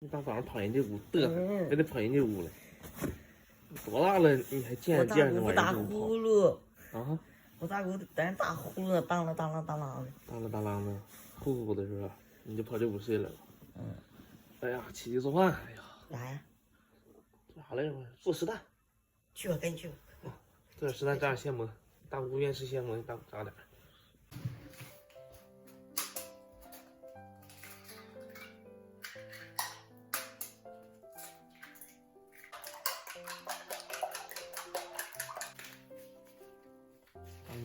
你大早上跑人家屋嘚瑟，非得跑人家屋来。多大了，你还见这玩意儿？打呼噜啊！我大姑在那打呼噜呢，当啷当啷当啷的，当啷当啷的，呼呼的是吧？你就跑这屋睡了。嗯。哎呀，起去做饭。哎呀，啥呀？做啥来着？做实蛋。去吧，赶紧去吧。做点实蛋，炸点现馍。大姑愿意吃现馍，大姑炸点。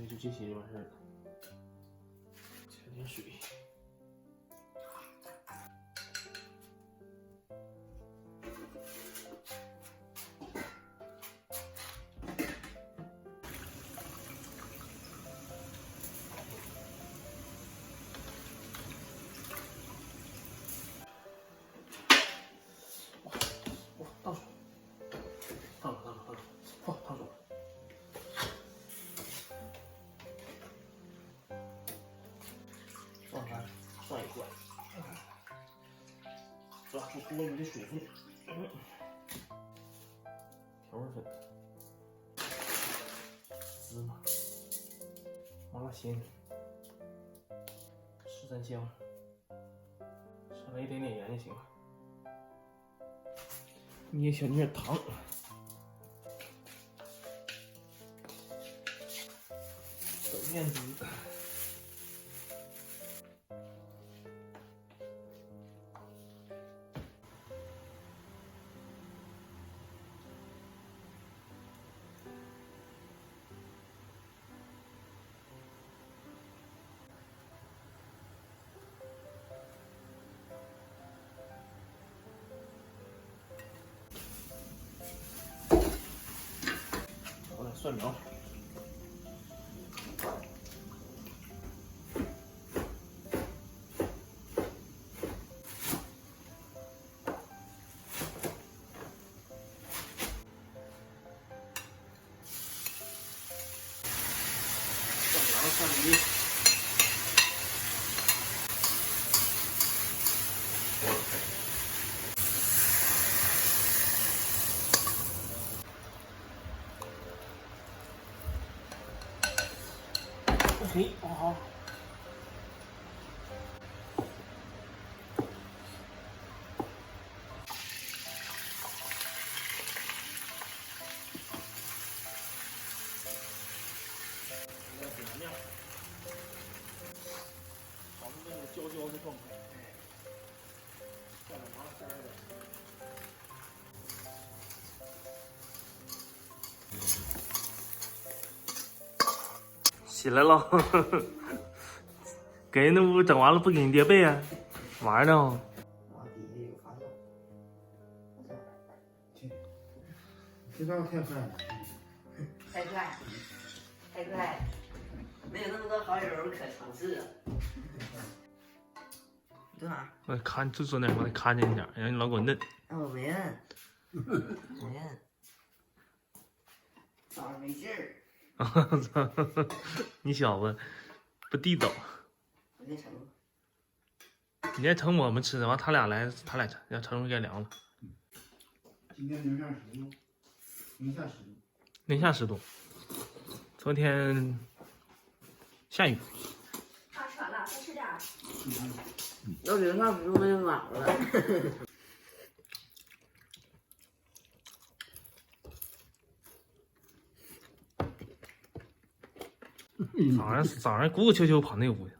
就这些就完事儿了。加点水。哇，烫手！烫手！哇，烫手！涮一罐，抓住锅里的水分，调味粉，芝麻，麻辣鲜，十三香，稍微一点点盐就行了，捏小点糖，小面筋。我点蒜苗，蒜泥。嘿，好。面，炒成那种焦焦的状态，下点麻辣鲜儿的。起来了，给人那屋整完了不给你叠被啊？玩呢？这招太快了，太快，太快，没有那么多好友可尝试啊。你干啥？我看就说点，我得看见你点，让你老给我嫩。我没摁，没摁，早上没劲儿。你小子不地道。我先盛。你再盛我们吃的，完他俩来，他俩要盛出该凉了。今天零下10度，零下10度，零下10度。昨天下雨。啊，吃完了，再吃点儿。都零下10度就暖了。早上鼓鼓秋秋跑那屋去，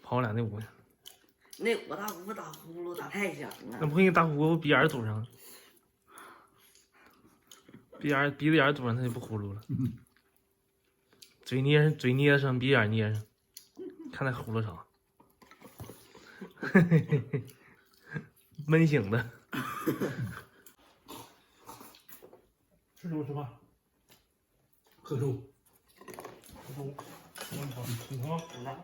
跑我俩那屋去。那我大姑打呼噜打太响了。那不给你打呼噜，鼻眼堵上，鼻子眼堵上，他就不呼噜了。嘴捏上，鼻眼捏上，看他呼噜啥。闷醒的。吃肉吃饭，喝粥，喝粥，你疼吗？来。